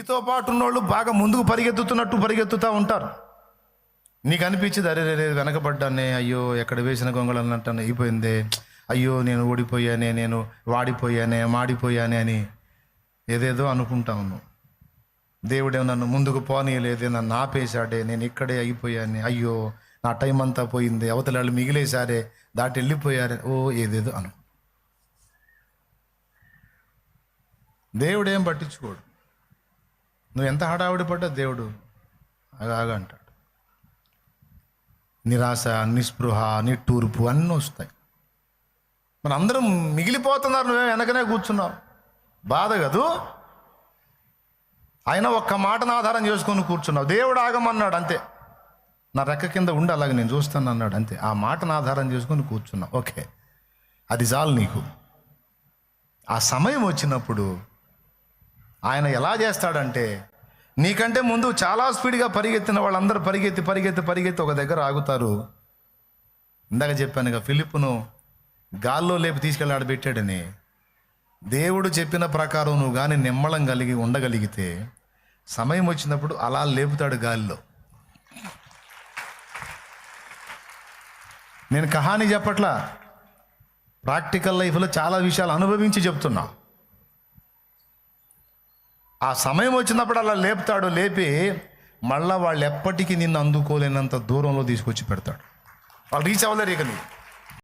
నీతో పాటు ఉన్నోళ్ళు బాగా ముందుకు పరిగెత్తుతూ ఉంటారు. నీకు అనిపించింది, అరే రే వెనకబడ్డానే, అయ్యో ఎక్కడ వేసిన గొంగళి అన్నట్టు అయిపోయిందే, అయ్యో నేను ఓడిపోయానే, నేను వాడిపోయానే, మాడిపోయానే అని ఏదేదో అనుకుంటా ఉన్నావు. దేవుడే నన్ను ముందుకు పోనీయలేదే, నన్ను ఆపేశాడే, నేను ఇక్కడే అయిపోయానే, అయ్యో నా టైం అంతా పోయింది, అవతల వాళ్ళు మిగిలేశారే, దాటి వెళ్ళిపోయారే, ఓ ఏదేదో అను. దేవుడేం పట్టించుకోడు. నువ్వు ఎంత హడావిడి పడ్డా దేవుడు అలాగా అంటాడు. నిరాశ, నిస్పృహ, నిట్టూర్పు అన్నీ వస్తాయి. మన అందరం మిగిలిపోతున్నారు, నువ్వే వెనకనే కూర్చున్నావు. బాధ కదూ. అయినా ఒక్క మాటను ఆధారం చేసుకొని కూర్చున్నావు. దేవుడు ఆగమన్నాడు అంతే, నా రెక్క కింద ఉండి అలాగే నేను చూస్తాను అన్నాడు అంతే. ఆ మాటను ఆధారం చేసుకొని కూర్చున్నావు, ఓకే, అది చాలు నీకు. ఆ సమయం వచ్చినప్పుడు ఆయన ఎలా చేస్తాడంటే, నీకంటే ముందు చాలా స్పీడ్గా పరిగెత్తిన వాళ్ళందరూ పరిగెత్తి ఒక దగ్గర ఆగుతారు. ఇందాక చెప్పానుగా, ఫిలిప్పును గాల్లో లేపి తీసుకెళ్ళి ఆడబెట్టాడని. దేవుడు చెప్పిన ప్రకారం నువ్వు కానీ నిమ్మళం కలిగి ఉండగలిగితే సమయం వచ్చినప్పుడు అలా లేపుతాడు గాలిలో. నేను కహాని చెప్పట్లా, ప్రాక్టికల్ లైఫ్లో చాలా విషయాలు అనుభవించి చెప్తున్నా. ఆ సమయం వచ్చినప్పుడు అలా లేపుతాడు, లేపి మళ్ళా వాళ్ళు ఎప్పటికీ నిన్ను అందుకోలేనంత దూరంలో తీసుకొచ్చి పెడతాడు. వాళ్ళు రీచ్ అవ్వలేరు ఇక.